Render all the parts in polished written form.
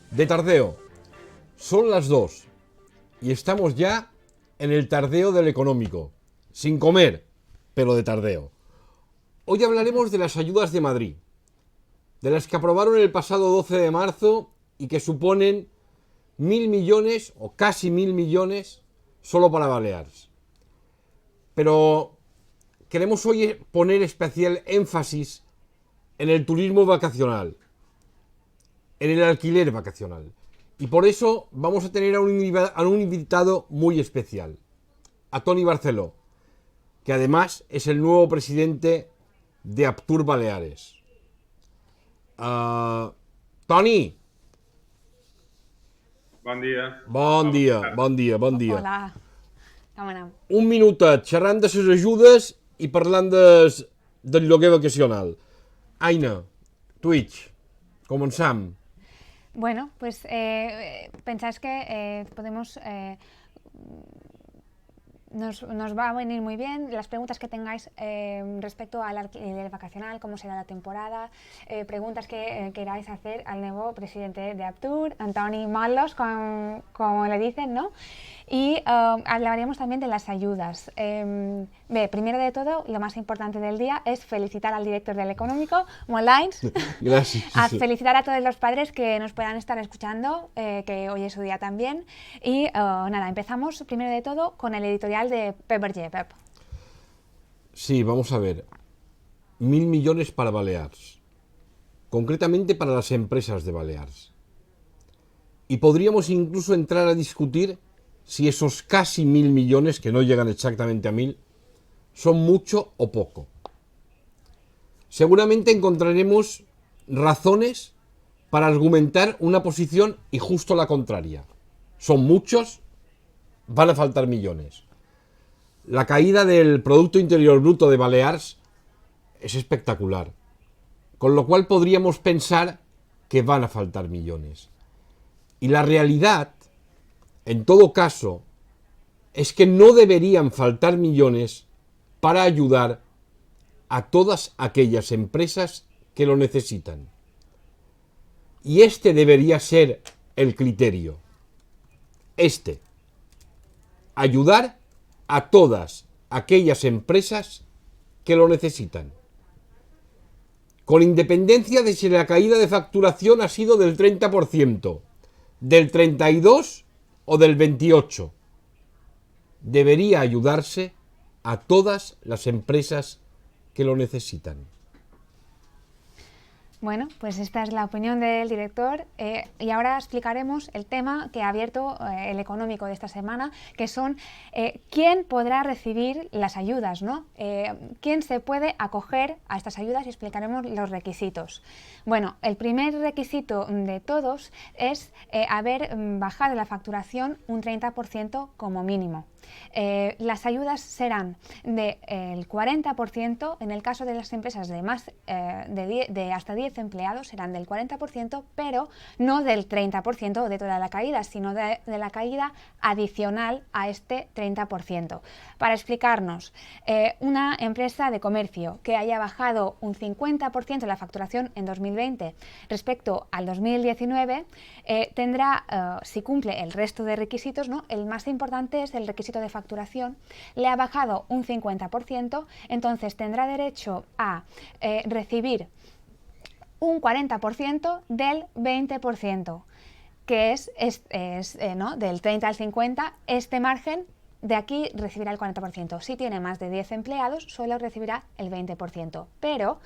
De tardeo. Son las 2 y estamos ya en el tardeo del económico. Sin comer, pero de tardeo. Hoy hablaremos de las ayudas de Madrid, de las que aprobaron el pasado 12 de marzo y que suponen 1.000 millones o casi 1.000 millones solo para Baleares. Pero queremos hoy poner especial énfasis en el turismo vacacional, en el alquiler vacacional. Y por eso vamos a tener a un invitado muy especial, a Toni Barceló, que además es el nuevo presidente de Aptur Baleares. Toni. Bon dia. Bon dia, bon dia, bon dia. Hola, com anem? Un minutet xerrant de les ajudes i parlant del lloguer vacacional. Aina, Twitch, començam. Bueno, pues pensáis que podemos... Nos va a venir muy bien las preguntas que tengáis respecto al alquiler vacacional, cómo será la temporada, preguntas que queráis hacer al nuevo presidente de Aptur, Antoni Malos, como le dicen, ¿no? Y hablaremos también de las ayudas. Primero de todo, lo más importante del día es felicitar al director del Económico, Molins. Gracias. Felicitar a todos los padres que nos puedan estar escuchando, que hoy es su día también. Y nada, empezamos primero de todo con el editorial de Pep Berger. Pep. Sí, vamos a ver. 1.000 millones para Baleares. Concretamente para las empresas de Baleares. Y podríamos incluso entrar a discutir si esos casi 1.000 millones, que no llegan exactamente a 1.000, son mucho o poco. Seguramente encontraremos razones para argumentar una posición y justo la contraria. Son muchos, van a faltar millones. La caída del Producto Interior Bruto de Baleares es espectacular, con lo cual podríamos pensar que van a faltar millones. Y la realidad, en todo caso, es que no deberían faltar millones para ayudar a todas aquellas empresas que lo necesitan. Y este debería ser el criterio. Ayudar a todas aquellas empresas que lo necesitan. Con independencia de si la caída de facturación ha sido del 30%, del 32% o del 28%. Debería ayudarse a todas las empresas que lo necesitan. Bueno, pues esta es la opinión del director y ahora explicaremos el tema que ha abierto el económico de esta semana, que son quién podrá recibir las ayudas, ¿no? Quién se puede acoger a estas ayudas y explicaremos los requisitos. Bueno, el primer requisito de todos es haber bajado la facturación un 30% como mínimo. Las ayudas serán del 40%, en el caso de las empresas de más de hasta 10 empleados serán del 40%, pero no del 30% de toda la caída, sino de la caída adicional a este 30%. Para explicarnos, una empresa de comercio que haya bajado un 50% la facturación en 2020 respecto al 2019 tendrá, si cumple el resto de requisitos, ¿no? El más importante es el requisito de facturación, le ha bajado un 50%, entonces tendrá derecho a recibir un 40% del 20%, que es ¿no? Del 30 al 50, este margen de aquí recibirá el 40%. Si tiene más de 10 empleados, solo recibirá el 20%. Pero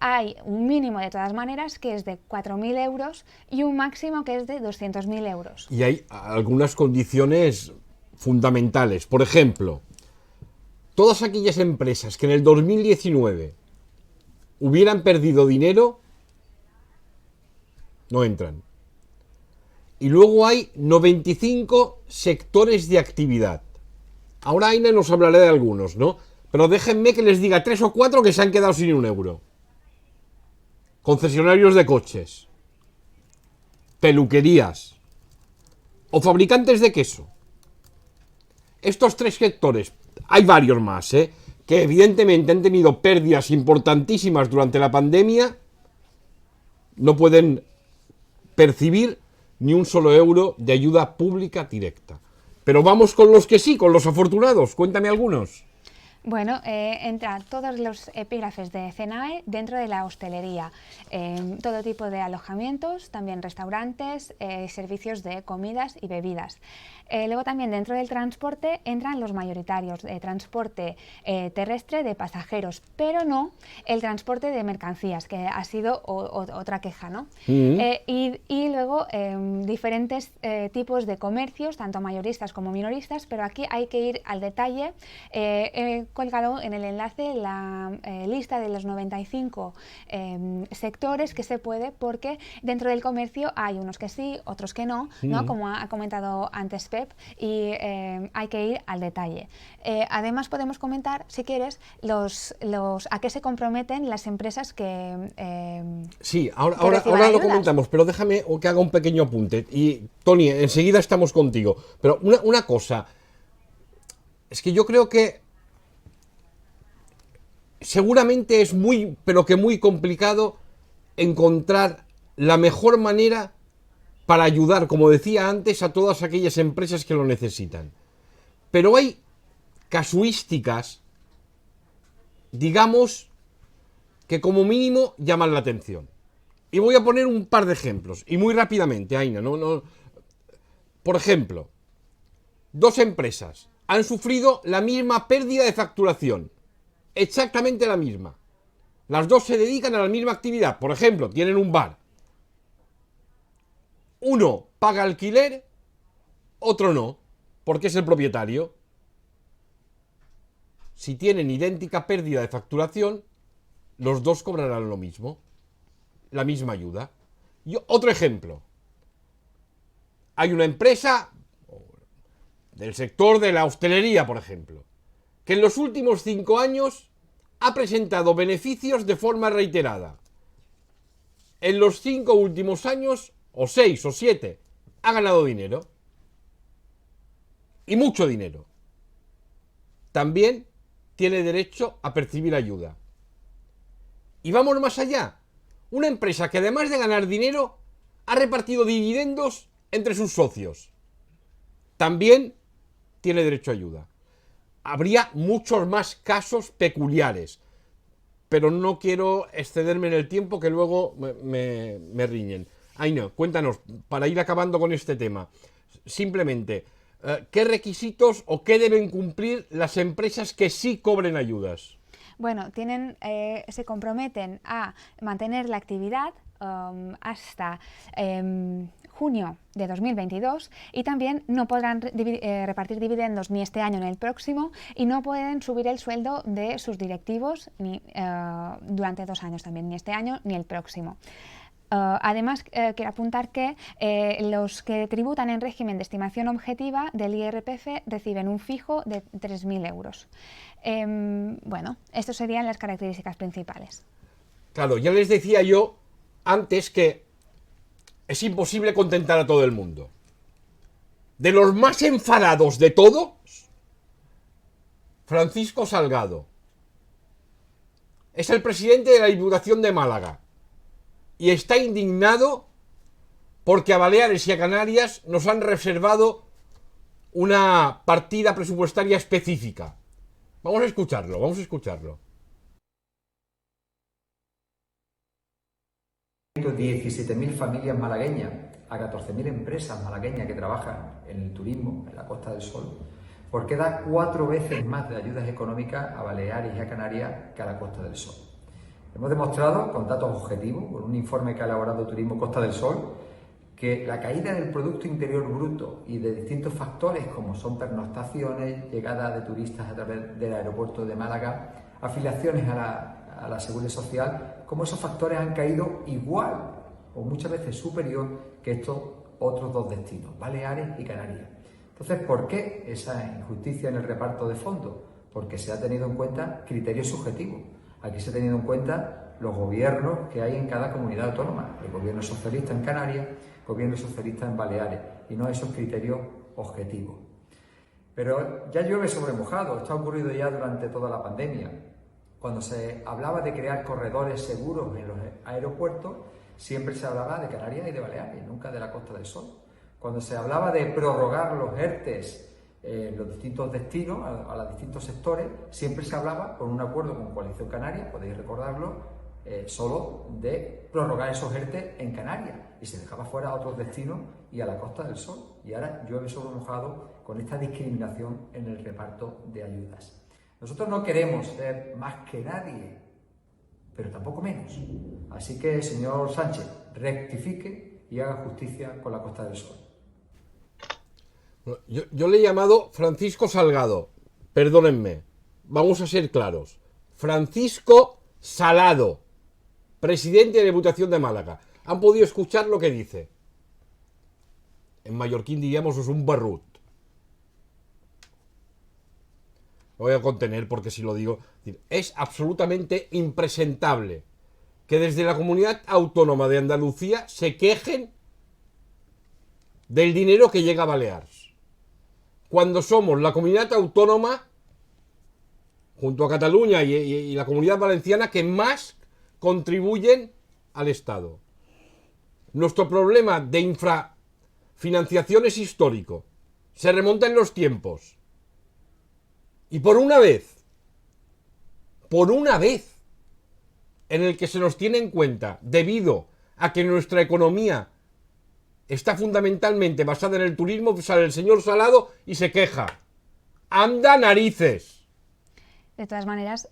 hay un mínimo de todas maneras que es de 4.000 euros y un máximo que es de 200.000 euros. Y hay algunas condiciones fundamentales. Por ejemplo, todas aquellas empresas que en el 2019 hubieran perdido dinero, no entran. Y luego hay 95 sectores de actividad. Ahora Aina nos hablará de algunos, ¿no? Pero déjenme que les diga 3 o 4 que se han quedado sin un euro. Concesionarios de coches, peluquerías o fabricantes de queso. estos tres sectores, hay varios más, que evidentemente han tenido pérdidas importantísimas durante la pandemia, no pueden percibir ni un solo euro de ayuda pública directa. Pero vamos con los que sí, con los afortunados. Cuéntame algunos. Bueno, entran todos los epígrafes de CENAE dentro de la hostelería, todo tipo de alojamientos, también restaurantes, servicios de comidas y bebidas. Luego también dentro del transporte entran los mayoritarios, transporte terrestre de pasajeros, pero no el transporte de mercancías, que ha sido otra queja, ¿no? Y luego diferentes tipos de comercios, tanto mayoristas como minoristas, pero aquí hay que ir al detalle. Colgado en el enlace la lista de los 95 sectores que se puede, porque dentro del comercio hay unos que sí, otros que no, ¿no? Como ha comentado antes Pep, y hay que ir al detalle. Además podemos comentar, si quieres, a qué se comprometen las empresas que sí, ahora lo comentamos, pero déjame que haga un pequeño apunte. Y Tony, enseguida estamos contigo. Pero una cosa, es que yo creo que seguramente es muy, pero que muy complicado encontrar la mejor manera para ayudar, como decía antes, a todas aquellas empresas que lo necesitan. Pero hay casuísticas, digamos, que como mínimo llaman la atención. Y voy a poner un par de ejemplos, y muy rápidamente, Aina. Por ejemplo, dos empresas han sufrido la misma pérdida de facturación. Exactamente la misma. Las dos se dedican a la misma actividad. Por ejemplo, tienen un bar. Uno paga alquiler, otro no, porque es el propietario. Si tienen idéntica pérdida de facturación, los dos cobrarán lo mismo, la misma ayuda. Otro ejemplo. Hay una empresa del sector de la hostelería, por ejemplo, que en los últimos 5 años ha presentado beneficios de forma reiterada. En los 5 últimos años, o 6 o 7, ha ganado dinero. Y mucho dinero. También tiene derecho a percibir ayuda. Y vamos más allá. Una empresa que además de ganar dinero, ha repartido dividendos entre sus socios. También tiene derecho a ayuda. Habría muchos más casos peculiares, pero no quiero excederme en el tiempo, que luego me riñen. Aina, cuéntanos, para ir acabando con este tema, simplemente, ¿qué requisitos o qué deben cumplir las empresas que sí cobren ayudas? Bueno, se comprometen a mantener la actividad hasta junio de 2022, y también no podrán repartir dividendos ni este año ni el próximo, y no pueden subir el sueldo de sus directivos durante 2 años también, ni este año ni el próximo. Además, quiero apuntar que los que tributan en régimen de estimación objetiva del IRPF reciben un fijo de 3.000 euros. Bueno, estas serían las características principales. Claro, ya les decía yo antes que es imposible contentar a todo el mundo. De los más enfadados de todos, Francisco Salgado. Es el presidente de la Diputación de Málaga. Y está indignado porque a Baleares y a Canarias nos han reservado una partida presupuestaria específica. Vamos a escucharlo, vamos a escucharlo. 17.000 familias malagueñas, a 14.000 empresas malagueñas que trabajan en el turismo, en la Costa del Sol, porque da 4 veces más de ayudas económicas a Baleares y a Canarias que a la Costa del Sol. Hemos demostrado, con datos objetivos, con un informe que ha elaborado Turismo Costa del Sol, que la caída del Producto Interior Bruto y de distintos factores como son pernoctaciones, llegada de turistas a través del aeropuerto de Málaga, afiliaciones a la Seguridad Social, como esos factores han caído igual o muchas veces superior que estos otros 2 destinos, Baleares y Canarias. Entonces, ¿por qué esa injusticia en el reparto de fondos? Porque se ha tenido en cuenta criterios subjetivos. Aquí se ha tenido en cuenta los gobiernos que hay en cada comunidad autónoma, el gobierno socialista en Canarias, el gobierno socialista en Baleares, y no esos criterios objetivos. Pero ya llueve sobre mojado, esto ha ocurrido ya durante toda la pandemia. Cuando se hablaba de crear corredores seguros en los aeropuertos, siempre se hablaba de Canarias y de Baleares, nunca de la Costa del Sol. Cuando se hablaba de prorrogar los ERTEs en los distintos destinos, a los distintos sectores, siempre se hablaba, con un acuerdo con Coalición Canaria, podéis recordarlo, solo de prorrogar esos ERTE en Canarias y se dejaba fuera a otros destinos y a la Costa del Sol. Y ahora llueve sobre mojado con esta discriminación en el reparto de ayudas. Nosotros no queremos ser más que nadie, pero tampoco menos. Así que, señor Sánchez, rectifique y haga justicia con la Costa del Sol. Yo le he llamado Francisco Salgado, perdónenme, vamos a ser claros. Francisco Salado, presidente de la Diputación de Málaga. ¿Han podido escuchar lo que dice? En mallorquín diríamos es un barrut. Lo voy a contener porque si lo digo, es absolutamente impresentable que desde la Comunidad Autónoma de Andalucía se quejen del dinero que llega a Baleares, cuando somos la comunidad autónoma, junto a Cataluña y la Comunidad Valenciana, que más contribuyen al Estado. Nuestro problema de infrafinanciación es histórico, se remonta en los tiempos. Y por una vez, en el que se nos tiene en cuenta, debido a que nuestra economía está fundamentalmente basada en el turismo, sale el señor Salado y se queja. ¡Anda narices! De todas maneras,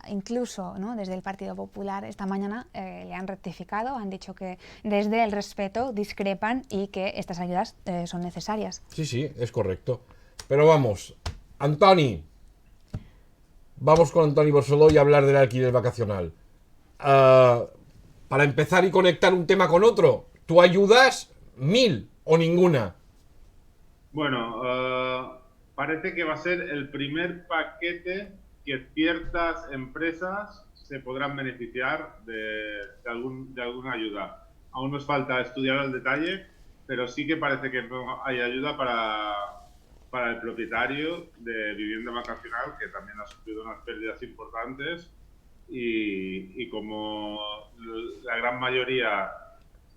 incluso, ¿no?, desde el Partido Popular esta mañana le han rectificado, han dicho que desde el respeto discrepan y que estas ayudas son necesarias. Sí, es correcto. Pero vamos, Antoni, vamos con Antoni Barceló y hablar del alquiler vacacional. Para empezar y conectar un tema con otro, ¿tú ayudas 1000 o ninguna? Bueno, parece que va a ser el primer paquete que ciertas empresas se podrán beneficiar de alguna ayuda. Aún nos falta estudiar el detalle, pero sí que parece que no hay ayuda para el propietario de vivienda vacacional, que también ha sufrido unas pérdidas importantes y como la gran mayoría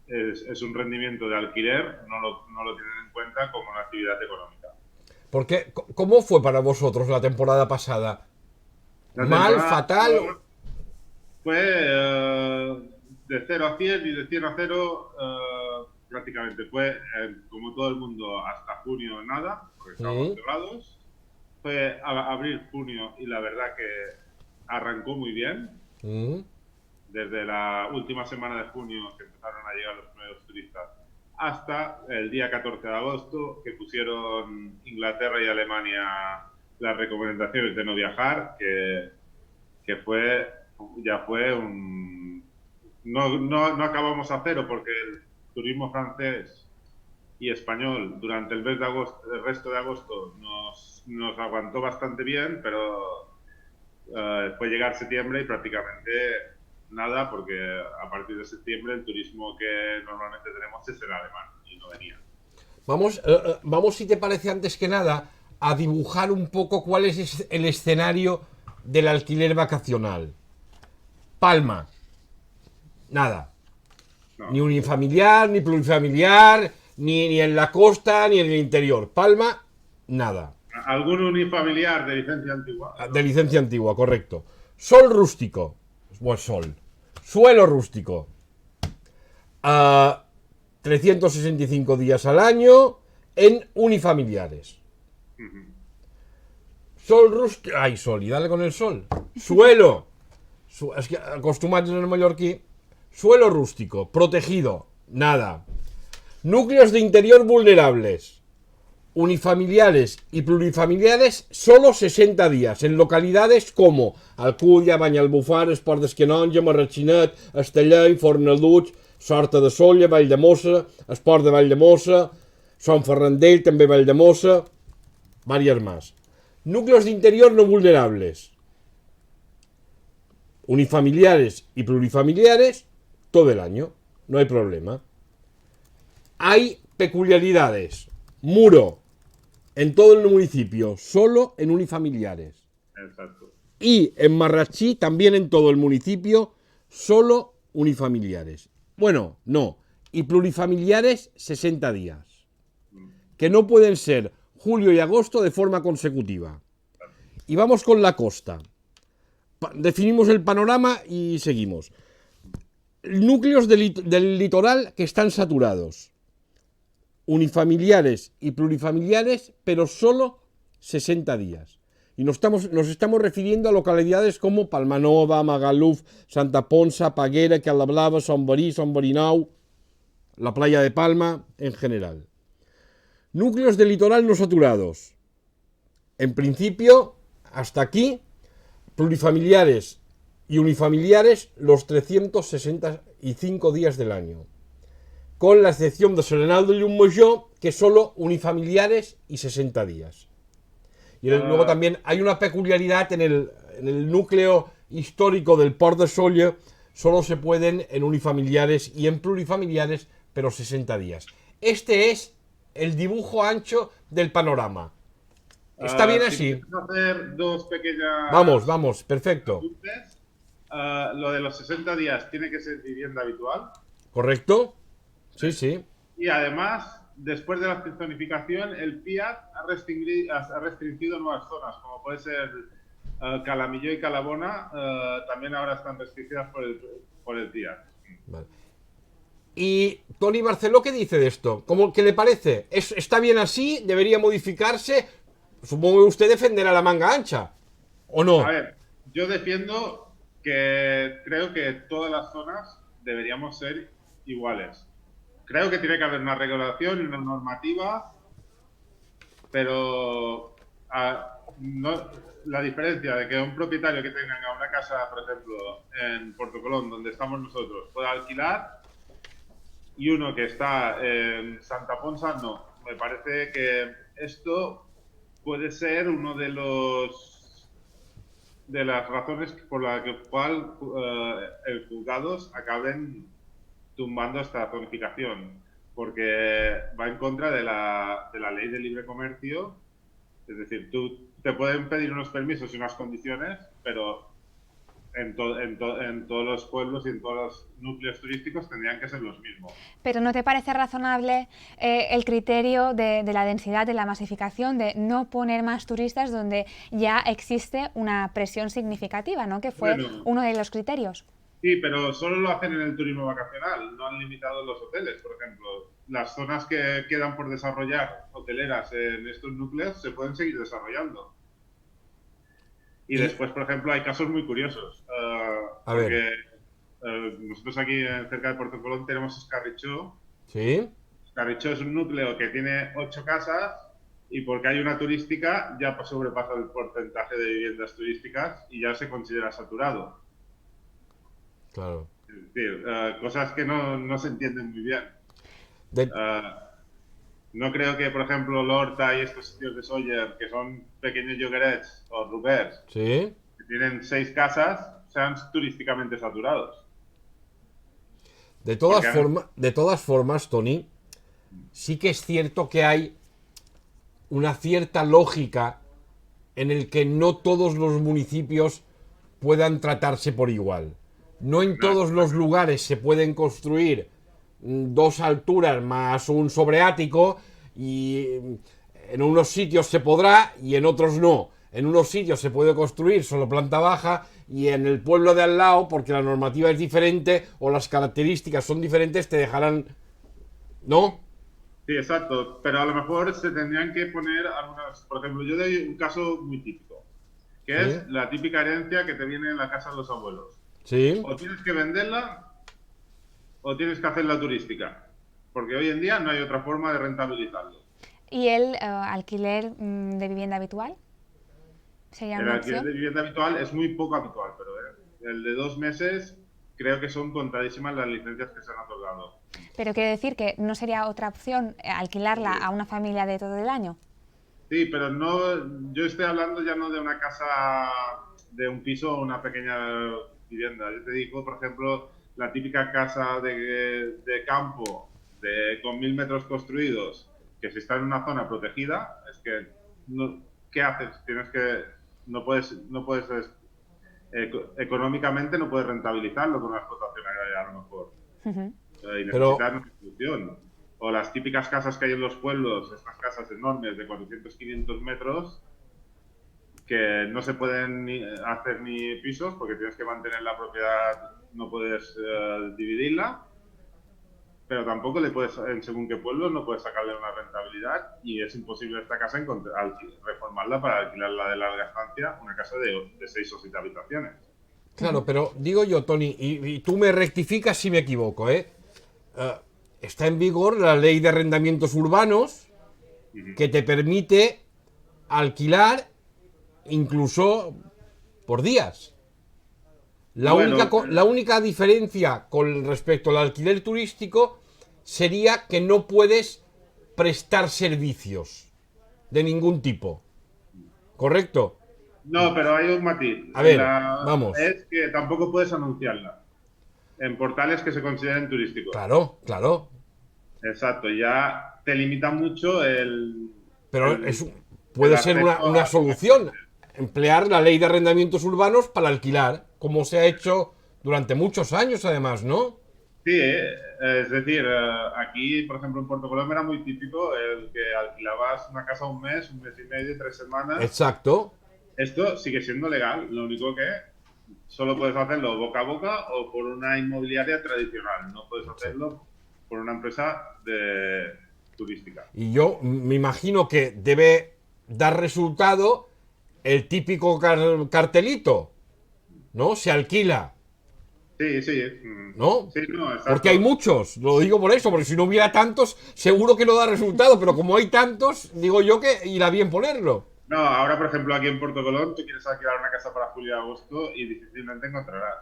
es un rendimiento de alquiler, no lo tienen en cuenta como una actividad económica. Porque, ¿cómo fue para vosotros la temporada pasada? ¿Mal, fatal? Fue de 0 a 100 y de 100 a 0 prácticamente. Fue, como todo el mundo, hasta junio nada, porque estábamos cerrados. Fue abril, junio, y la verdad que arrancó muy bien. Desde la última semana de junio, que empezaron a llegar los primeros turistas, hasta el día 14 de agosto, que pusieron Inglaterra y Alemania las recomendaciones de no viajar, que ya fue un... No acabamos a cero, porque el turismo francés y español durante el resto de agosto nos aguantó bastante bien, pero fue llegar septiembre y prácticamente nada, porque a partir de septiembre el turismo que normalmente tenemos es el alemán y no venía. Vamos, si te parece, antes que nada, a dibujar un poco cuál es el escenario del alquiler vacacional. Palma, nada. No. Ni unifamiliar, ni plurifamiliar, ni en la costa, ni en el interior. Palma, nada. ¿Algún unifamiliar de licencia antigua? De licencia antigua, correcto. Sol rústico. Pues sol. Suelo rústico. 365 días al año en unifamiliares. Sol rústico. Ay, sol, y dale con el sol. Suelo. Es que acostumbrados en el mallorquí. Suelo rústico, protegido, nada. Núcleos de interior vulnerables. Unifamiliares y plurifamiliares, solo 60 días, en localidades como Alcúdia, Banyalbufar, Esport d'Escanonja, Marratxinet, Estellell, Fornalutx, Sorta de Sóller, Valldemossa, Esport de Valldemossa, Son Ferrandell, també Valldemossa, varias más. Núcleos de interior no vulnerables. Unifamiliares y plurifamiliares, todo el año, no hay problema. Hay peculiaridades. Muro, en todo el municipio, solo en unifamiliares. Exacto. Y en Marratxí, también en todo el municipio, solo unifamiliares. Bueno, no. Y plurifamiliares, 60 días. Que no pueden ser julio y agosto de forma consecutiva. Y vamos con la costa. Definimos el panorama y seguimos. Núcleos del litoral que están saturados. Unifamiliares y plurifamiliares, pero solo 60 días. Y nos estamos refiriendo a localidades como Palmanova, Magaluf, Santa Ponsa, Paguera, Calablava, Son Borí, Son Borinau, la playa de Palma en general. Núcleos del litoral no saturados. En principio, hasta aquí, plurifamiliares y unifamiliares los 365 días del año. Con la excepción de Serenal de Llummolló, que solo unifamiliares y 60 días. Y luego también hay una peculiaridad en el núcleo histórico del Port de Sóller, solo se pueden en unifamiliares y en plurifamiliares, pero 60 días. Este es el dibujo ancho del panorama. ¿Está bien así? Si hacer dos pequeñas... Vamos, perfecto. apuntes, lo de los 60 días tiene que ser vivienda habitual. ¿Correcto? Sí. Y además, después de la zonificación, el PIAT ha restringido nuevas zonas, como puede ser Calamilló y Calabona, también ahora están restringidas por el PIAT. Vale. ¿Y Toni Barceló qué dice de esto? ¿Qué le parece? ¿Está bien así? ¿Debería modificarse? Supongo que usted defenderá la manga ancha, ¿o no? A ver, yo defiendo que creo que todas las zonas deberíamos ser iguales. Creo que tiene que haber una regulación y una normativa, pero la diferencia de que un propietario que tenga una casa, por ejemplo, en Puerto Colón, donde estamos nosotros, pueda alquilar, y uno que está en Santa Ponsa, no. Me parece que esto puede ser uno de las razones por las cual el juzgados acaben tumbando esta zonificación, porque va en contra de la ley de libre comercio. Es decir, te pueden pedir unos permisos y unas condiciones, pero en todos los pueblos y en todos los núcleos turísticos tendrían que ser los mismos. Pero ¿no te parece razonable el criterio de la densidad, de la masificación, de no poner más turistas donde ya existe una presión significativa, ¿no? Que fue uno de los criterios. Sí, pero solo lo hacen en el turismo vacacional, no han limitado los hoteles. Por ejemplo, las zonas que quedan por desarrollar hoteleras en estos núcleos se pueden seguir desarrollando. Y después, por ejemplo, hay casos muy curiosos. Nosotros aquí cerca de Puerto Colón tenemos Escarrichó. ¿Sí? Escarrichó es un núcleo que tiene 8 casas y porque hay una turística ya sobrepasa el porcentaje de viviendas turísticas y ya se considera saturado. Claro. Es decir, cosas que no se entienden muy bien. No creo que, por ejemplo, Lorta y estos sitios de Sóller, que son pequeños lloguerets o rubers, ¿Sí? que tienen 6 casas, sean turísticamente saturados. De todas formas, Toni, sí que es cierto que hay una cierta lógica en el que no todos los municipios puedan tratarse por igual. No en todos los lugares se pueden construir 2 alturas más un sobreático y en unos sitios se podrá y en otros no. En unos sitios se puede construir solo planta baja y en el pueblo de al lado, porque la normativa es diferente o las características son diferentes, te dejarán... ¿No? Sí, exacto. Pero a lo mejor se tendrían que poner algunas... Por ejemplo, yo doy un caso muy típico, que es la típica herencia que te viene en la casa de los abuelos. Sí. O tienes que venderla o tienes que hacerla turística, porque hoy en día no hay otra forma de rentabilizarlo. ¿Y el alquiler de vivienda habitual? ¿Sería una opción? El alquiler de vivienda habitual es muy poco habitual, pero el de 2 meses creo que son contadísimas las licencias que se han otorgado. Pero quiere decir que no sería otra opción alquilarla a una familia de todo el año. Sí, pero no, yo estoy hablando ya no de una casa, de un piso o una pequeña vivienda. Yo te digo, por ejemplo, la típica casa de campo con 1000 metros construidos, que si está en una zona protegida, es que, ¿qué haces? No puedes económicamente no puedes rentabilizarlo con una explotación agraria a lo mejor. Y Pero, necesitas una solución. O las típicas casas que hay en los pueblos, estas casas enormes de 400, 500 metros, que no se pueden hacer ni pisos porque tienes que mantener la propiedad, no puedes dividirla, pero tampoco le puedes, en según qué pueblo, no puedes sacarle una rentabilidad y es imposible esta casa reformarla para alquilarla de larga estancia, una casa de 6 o 7 habitaciones. claro, pero digo yo, Tony, y tú me rectificas si me equivoco, está en vigor la ley de arrendamientos urbanos que te permite alquilar incluso por días. Bueno, La única diferencia con respecto al alquiler turístico sería que no puedes prestar servicios de ningún tipo. ¿Correcto? no, pero hay un matiz. A ver, vamos. Es que tampoco puedes anunciarla en portales que se consideren turísticos. Claro, claro. Exacto, ya te limita mucho Pero puede ser una solución emplear la ley de arrendamientos urbanos para alquilar, como se ha hecho durante muchos años además, ¿no? Sí, es decir, aquí, por ejemplo, en Puerto Coloma era muy típico el que alquilabas una casa un mes y medio, 3 semanas. Exacto. Esto sigue siendo legal, lo único que solo puedes hacerlo boca a boca o por una inmobiliaria tradicional, no puedes hacerlo por una empresa turística. Y yo me imagino que debe dar resultado el típico cartelito, ¿no? Se alquila, Sí, sí. ¿no? Sí, no, exacto. Porque hay muchos, lo digo por eso, porque si no hubiera tantos, seguro que no da resultado, pero como hay tantos, digo yo que irá bien ponerlo. No, ahora, por ejemplo, aquí en Puerto Colón, tú quieres alquilar una casa para julio y agosto y difícilmente encontrarás.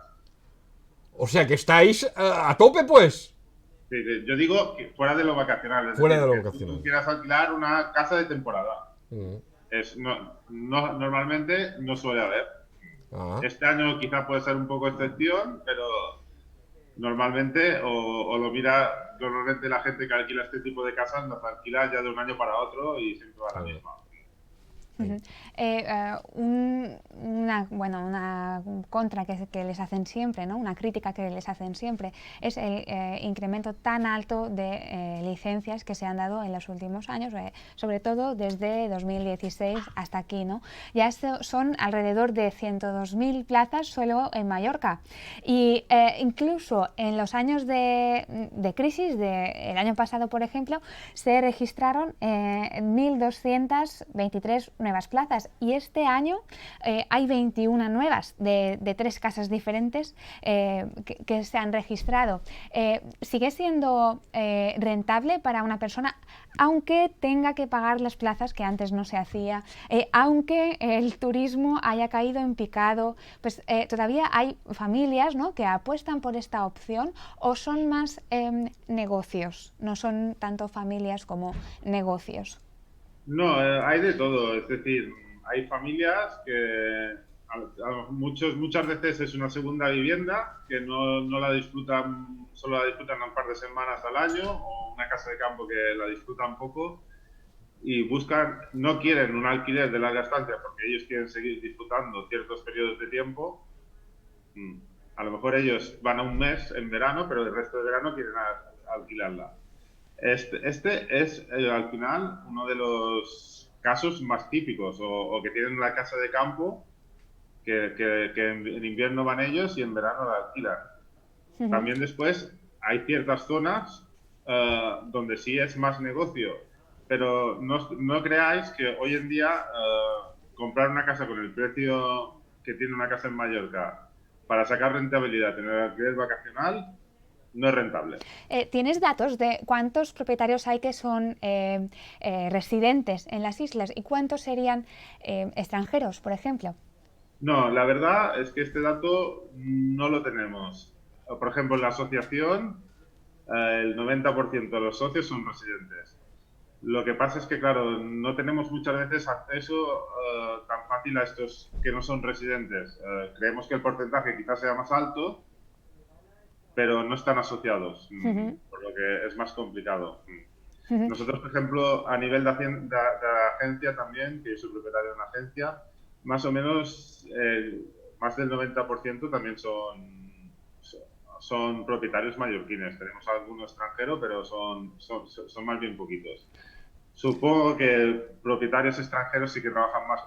O sea que estáis a tope, pues. Sí, sí. Yo digo que fuera de lo vacacional. Fuera de lo que vacacional. Tú quieras alquilar una casa de temporada. Mm. Normalmente no suele haber. Ah. Este año quizá puede ser un poco excepción, pero normalmente o lo mira, normalmente la gente que alquila este tipo de casas las alquila ya de un año para otro y siempre va a la misma. Una contra que les hacen siempre, ¿no? Una crítica que les hacen siempre es el incremento tan alto de licencias que se han dado en los últimos años, sobre todo desde 2016 hasta aquí, ¿no? Ya son alrededor de 102.000 plazas solo en Mallorca y incluso en los años de crisis del año pasado, por ejemplo, se registraron 1.223 nuevas plazas y este año hay 21 nuevas de 3 casas diferentes que se han registrado. Sigue siendo rentable para una persona, aunque tenga que pagar las plazas que antes no se hacía, aunque el turismo haya caído en picado, pues todavía hay familias, ¿no?, que apuestan por esta opción o son más negocios, no son tanto familias como negocios. No, hay de todo. Es decir, hay familias que muchas veces es una segunda vivienda que no la disfrutan, solo la disfrutan un par de semanas al año, o una casa de campo que la disfrutan poco y no quieren un alquiler de larga estancia porque ellos quieren seguir disfrutando ciertos periodos de tiempo. A lo mejor ellos van a un mes en verano, pero el resto de verano quieren alquilarla. Este es al final uno de los casos más típicos, o que tienen la casa de campo, que en invierno van ellos y en verano la alquilan. También después hay ciertas zonas donde sí es más negocio, pero no creáis que hoy en día comprar una casa con el precio que tiene una casa en Mallorca para sacar rentabilidad en el alquiler vacacional no es rentable. ¿Tienes datos de cuántos propietarios hay que son residentes en las islas y cuántos serían extranjeros, por ejemplo? No, la verdad es que este dato no lo tenemos. Por ejemplo, en la asociación, el 90% de los socios son residentes. Lo que pasa es que, claro, no tenemos muchas veces acceso tan fácil a estos que no son residentes. Creemos que el porcentaje quizás sea más alto, pero no están asociados, por lo que es más complicado. Nosotros, por ejemplo, a nivel de agencia también, que yo soy propietario de una agencia, más o menos más del 90% también son propietarios mallorquines. Tenemos alguno extranjero, pero son más bien poquitos. Supongo que propietarios extranjeros sí que trabajan más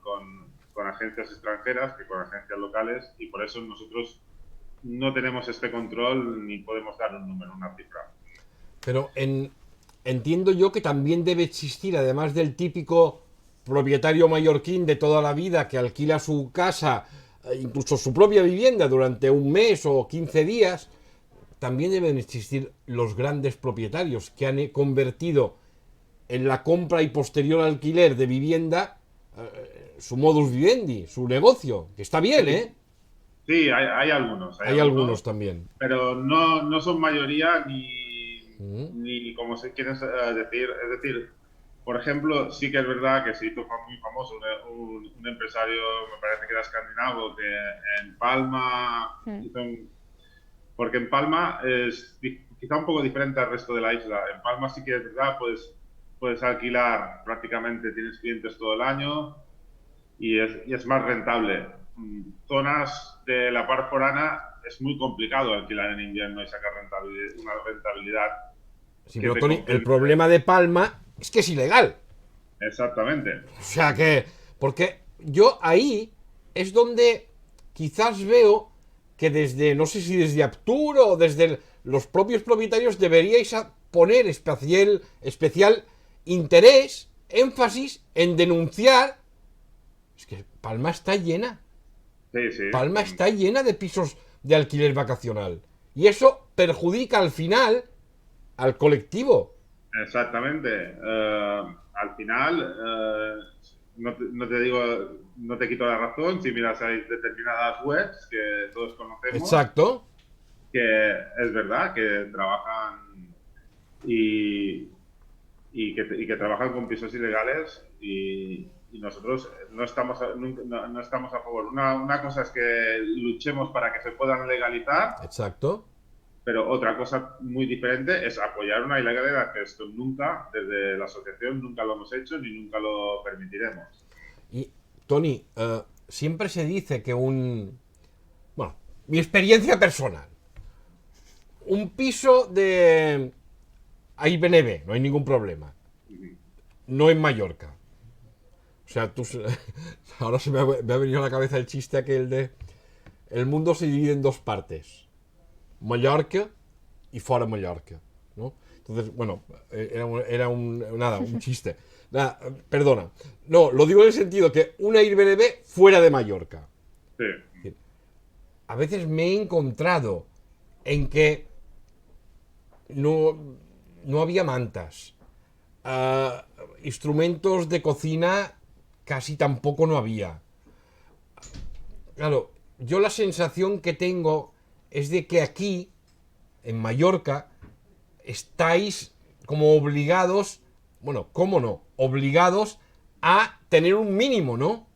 con agencias extranjeras que con agencias locales, y por eso nosotros no tenemos este control ni podemos dar un número, una cifra. Pero entiendo yo que también debe existir, además del típico propietario mallorquín de toda la vida que alquila su casa, incluso su propia vivienda durante un mes o 15 días, también deben existir los grandes propietarios que han convertido en la compra y posterior alquiler de vivienda su modus vivendi, su negocio, que está bien, ¿eh? Sí, hay algunos. Hay algunos también. Pero no son mayoría ni como se quiere decir. Es decir, por ejemplo, sí que es verdad que se hizo muy famoso un empresario, me parece que era escandinavo, que en Palma porque en Palma es quizá un poco diferente al resto de la isla. En Palma sí que es verdad, puedes alquilar prácticamente, tienes clientes todo el año y es más rentable. Zonas de la parte forana es muy complicado alquilar en invierno y sacar una rentabilidad. Sí, pero Tony, el problema de Palma es que es ilegal. Exactamente. O sea que, porque yo ahí es donde quizás veo que desde, no sé si desde Aptur o desde los propios propietarios deberíais poner especial interés, énfasis en denunciar. Es que Palma está llena. Sí, sí. Palma está llena de pisos de alquiler vacacional. Y eso perjudica al final al colectivo. Exactamente. Al final, no te digo, no te quito la razón si miras hay determinadas webs que todos conocemos. Exacto. Que es verdad que trabajan y que trabajan con pisos ilegales y nosotros no estamos a favor. Una cosa es que luchemos para que se puedan legalizar. Exacto. Pero otra cosa muy diferente es apoyar una ilegalidad, que esto nunca, desde la asociación, nunca lo hemos hecho ni nunca lo permitiremos. Y, Tony, siempre se dice que bueno, mi experiencia personal, un piso de Airbnb, no hay ningún problema, no en Mallorca. O sea, ahora se me ha venido a la cabeza el chiste aquel de el mundo se divide en dos partes. Mallorca y fuera Mallorca, ¿no? Entonces, bueno, era un chiste. Nada, perdona. No, lo digo en el sentido que una Airbnb fuera de Mallorca. Sí. A veces me he encontrado en que no había mantas. Instrumentos de cocina casi tampoco no había. Claro, yo la sensación que tengo es de que aquí, en Mallorca, estáis como obligados, bueno, ¿cómo no? Obligados a tener un mínimo, ¿no?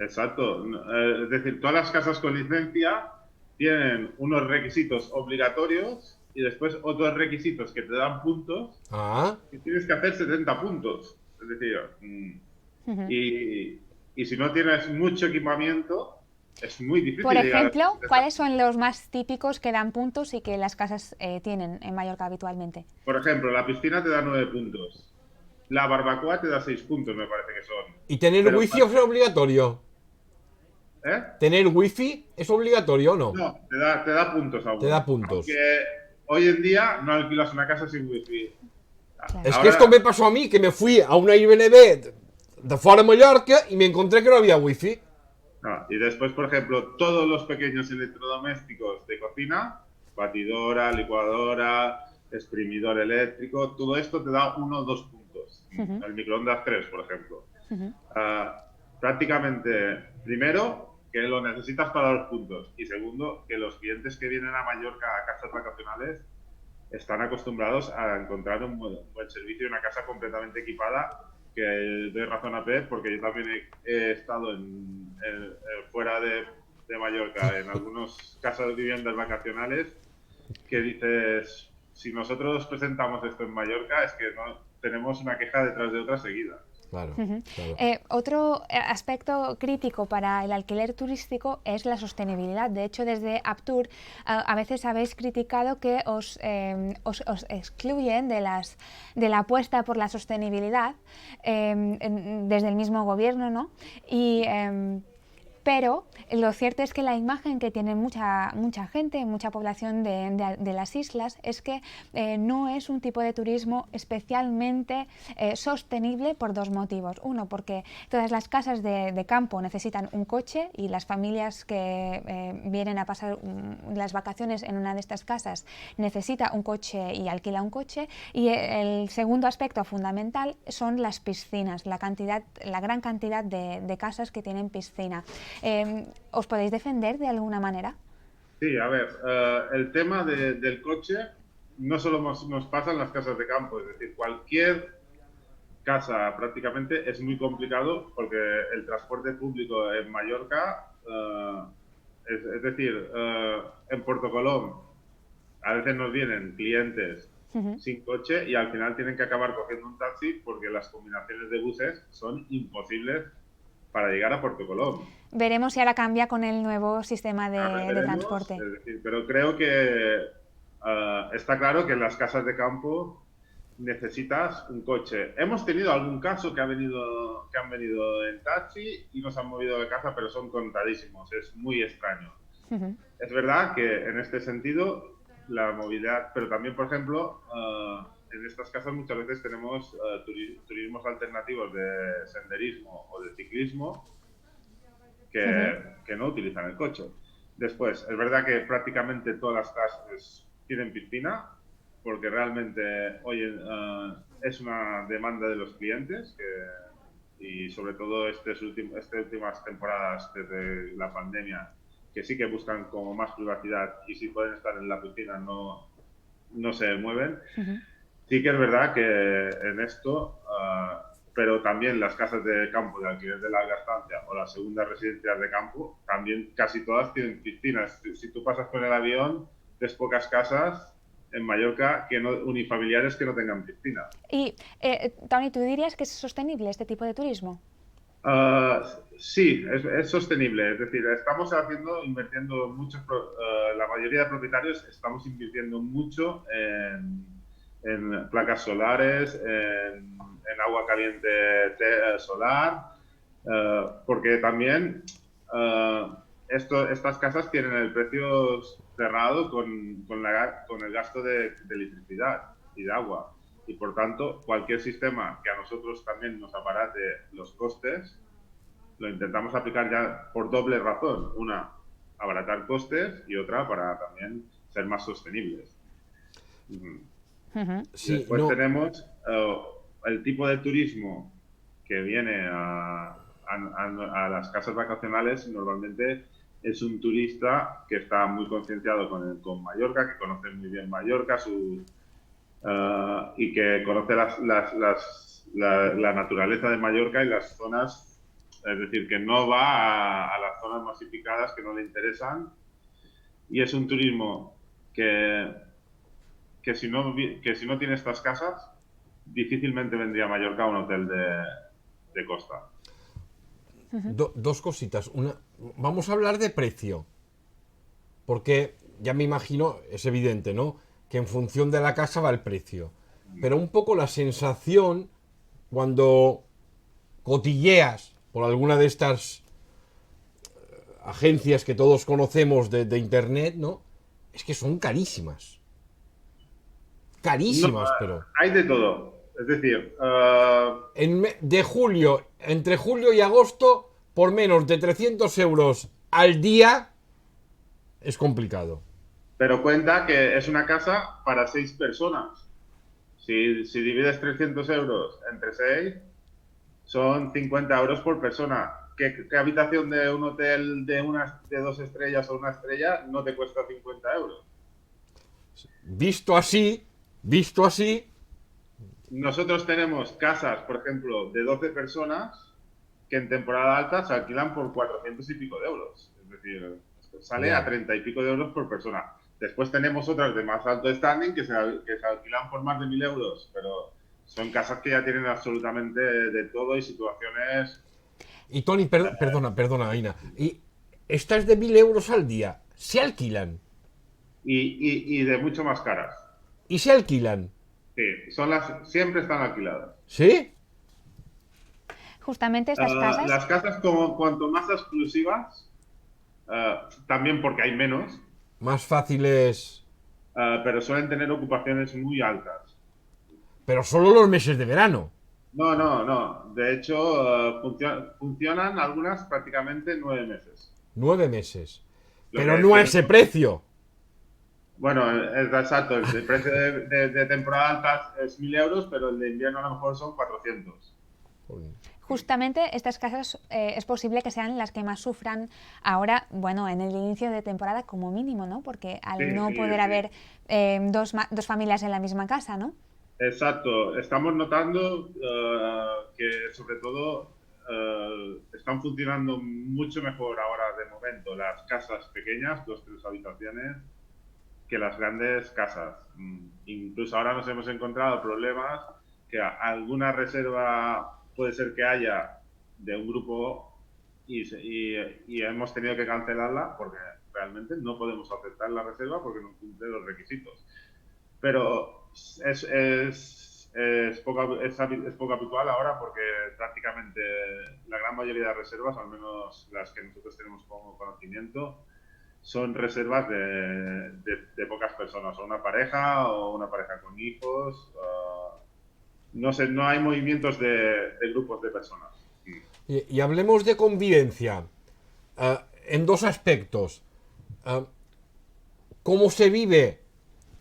Exacto. Es decir, todas las casas con licencia tienen unos requisitos obligatorios y después otros requisitos que te dan puntos y tienes que hacer 70 puntos. Es decir, y si no tienes mucho equipamiento, es muy difícil. Por ejemplo, ¿cuáles son los más típicos que dan puntos y que las casas tienen en Mallorca habitualmente? Por ejemplo, la piscina te da 9 puntos. La barbacoa te da 6 puntos, me parece que son. ¿Y tener wifi es obligatorio? ¿Eh? ¿Tener wifi es obligatorio o no? No, te da puntos aún. Te da puntos. Aunque hoy en día no alquilas una casa sin wifi. Claro. Es que esto me pasó a mí, que me fui a una Airbnb de fuera de Mallorca y me encontré que no había wifi. Y después, por ejemplo, todos los pequeños electrodomésticos de cocina, batidora, licuadora, exprimidor eléctrico, todo esto te da 1 o 2 puntos. El microondas 3, por ejemplo. Prácticamente, primero, que lo necesitas para los puntos. Y segundo, que los clientes que vienen a Mallorca a casas vacacionales están acostumbrados a encontrar un buen servicio y una casa completamente equipada, que doy razón a Pep, porque yo también he estado fuera de Mallorca en algunas casas de viviendas vacacionales que dices, si nosotros presentamos esto en Mallorca es que no tenemos una queja detrás de otra seguida. Claro, claro. Otro aspecto crítico para el alquiler turístico es la sostenibilidad. De hecho, desde Aptur a veces habéis criticado que os excluyen de la apuesta por la sostenibilidad desde el mismo gobierno, ¿no? Pero lo cierto es que la imagen que tiene mucha gente, mucha población de las islas, es que no es un tipo de turismo especialmente sostenible por dos motivos. Uno, porque todas las casas de campo necesitan un coche y las familias que vienen a pasar las vacaciones en una de estas casas necesita un coche y alquila un coche. Y el segundo aspecto fundamental son las piscinas, la gran cantidad de casas que tienen piscina. ¿Os podéis defender de alguna manera? Sí, a ver, el tema del coche no solo nos pasa en las casas de campo, es decir, cualquier casa prácticamente es muy complicado porque el transporte público en Mallorca, es decir, en Puerto Colom a veces nos vienen clientes sin coche y al final tienen que acabar cogiendo un taxi porque las combinaciones de buses son imposibles para llegar a Puerto Colom. Veremos si ahora cambia con el nuevo sistema de transporte. Es decir, pero creo que está claro que en las casas de campo necesitas un coche. Hemos tenido algún caso que han venido en taxi y nos han movido de casa, pero son contadísimos. Es muy extraño. Es verdad que en este sentido la movilidad, pero también, por ejemplo, en estas casas muchas veces tenemos turismos alternativos de senderismo o de ciclismo que no utilizan el coche. Después, es verdad que prácticamente todas las casas tienen piscina, porque realmente hoy es una demanda de los clientes y sobre todo estas últimas temporadas desde la pandemia, que sí que buscan como más privacidad y si pueden estar en la piscina no se mueven. Sí que es verdad que en esto, pero también las casas de campo de alquiler de larga estancia o las segundas residencias de campo, también casi todas tienen piscinas. Si tú pasas con el avión, ves pocas casas en Mallorca unifamiliares que no tengan piscina. Y, Tony, ¿tú dirías que es sostenible este tipo de turismo? Sí, es sostenible. Es decir, estamos invirtiendo mucho, la mayoría de propietarios estamos invirtiendo mucho en placas solares, en agua caliente solar, porque también estas casas tienen el precio cerrado con el gasto de electricidad y de agua. Y por tanto, cualquier sistema que a nosotros también nos abarate los costes, lo intentamos aplicar ya por doble razón. Una, abaratar costes y otra para también ser más sostenibles. Sí, después tenemos el tipo de turismo que viene a las casas vacacionales. Normalmente es un turista que está muy concienciado con Mallorca, que conoce muy bien Mallorca y que conoce la naturaleza de Mallorca y las zonas, es decir, que no va a las zonas masificadas que no le interesan, y es un turismo que si no tiene estas casas, difícilmente vendría a Mallorca a un hotel de costa. Dos cositas. Una, vamos a hablar de precio, porque ya me imagino, es evidente, ¿no?, que en función de la casa va el precio. Pero un poco la sensación cuando cotilleas por alguna de estas agencias que todos conocemos de internet, ¿no?, es que son carísimas. Carísimas, No, pero... Hay de todo. Es decir... entre julio y agosto, por menos de 300 euros al día, es complicado. Pero cuenta que es una casa para 6 personas. Si divides 300 euros entre 6, son 50 euros por persona. ¿Qué habitación de un hotel de 2 estrellas o 1 estrella no te cuesta 50 euros? Visto así... Nosotros tenemos casas, por ejemplo, de 12 personas que en temporada alta se alquilan por 400 y pico de euros. Es decir, sale a 30 y pico de euros por persona. Después tenemos otras de más alto standing que se alquilan por más de 1.000 euros, pero son casas que ya tienen absolutamente de todo y situaciones. Y Tony, perdona, Aina. ¿Y estas de 1.000 euros al día se alquilan? Y de mucho más caras. ¿Y se alquilan? Sí, siempre están alquiladas. ¿Sí? Justamente estas casas. Las casas, cuanto más exclusivas, también porque hay menos, Más fáciles. pero suelen tener ocupaciones muy altas. Pero solo los meses de verano. No. De hecho, funcionan algunas prácticamente 9 meses. 9 meses. Lo Pero que no a es que- ese precio. Bueno, es exacto. El precio de temporada alta es 1.000 euros, pero el de invierno a lo mejor son 400. Justamente estas casas es posible que sean las que más sufran ahora, bueno, en el inicio de temporada como mínimo, ¿no? Porque al Sí, no sí, poder sí. haber dos familias en la misma casa, ¿no? Exacto. Estamos notando que sobre todo están funcionando mucho mejor ahora de momento las casas pequeñas, 2-3 habitaciones, que las grandes casas. Incluso ahora nos hemos encontrado problemas que alguna reserva puede ser que haya de un grupo y hemos tenido que cancelarla porque realmente no podemos aceptar la reserva porque no cumple los requisitos. Pero es poco habitual ahora porque prácticamente la gran mayoría de reservas, al menos las que nosotros tenemos como conocimiento, son reservas de pocas personas, o una pareja con hijos. No sé, no hay movimientos de grupos de personas. Y hablemos de convivencia. En dos aspectos. ¿Cómo se vive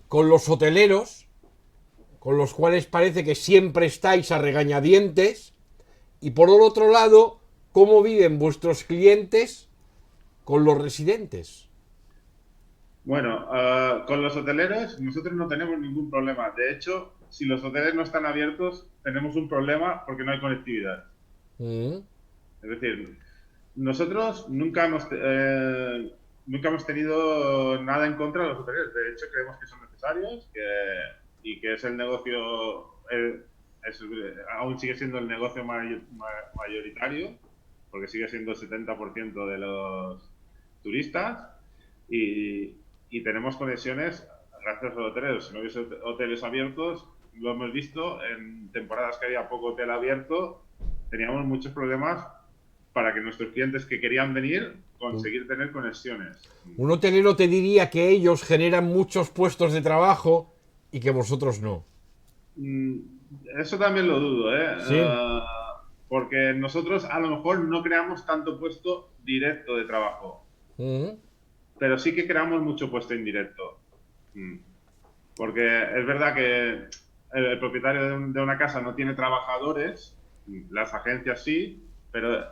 con los hoteleros, con los cuales parece que siempre estáis a regañadientes? Y por el otro lado, ¿cómo viven vuestros clientes con los residentes? Bueno, con los hoteleros nosotros no tenemos ningún problema. De hecho, si los hoteles no están abiertos, tenemos un problema porque no hay conectividad. Es decir, nosotros nunca hemos tenido nada en contra de los hoteles. De hecho, creemos que son necesarios y que es el negocio, aún sigue siendo el negocio mayoritario, porque sigue siendo el 70% de los turistas. Y tenemos conexiones gracias a los hoteleros. Si no hubiese hoteles abiertos, lo hemos visto en temporadas que había poco hotel abierto, teníamos muchos problemas para que nuestros clientes que querían venir conseguir tener conexiones. Un hotelero te diría que ellos generan muchos puestos de trabajo y que vosotros no. Eso también lo dudo, ¿eh? Sí. Porque nosotros a lo mejor no creamos tanto puesto directo de trabajo. Pero sí que creamos mucho puesto indirecto. Porque es verdad que el propietario de una casa no tiene trabajadores, las agencias sí, pero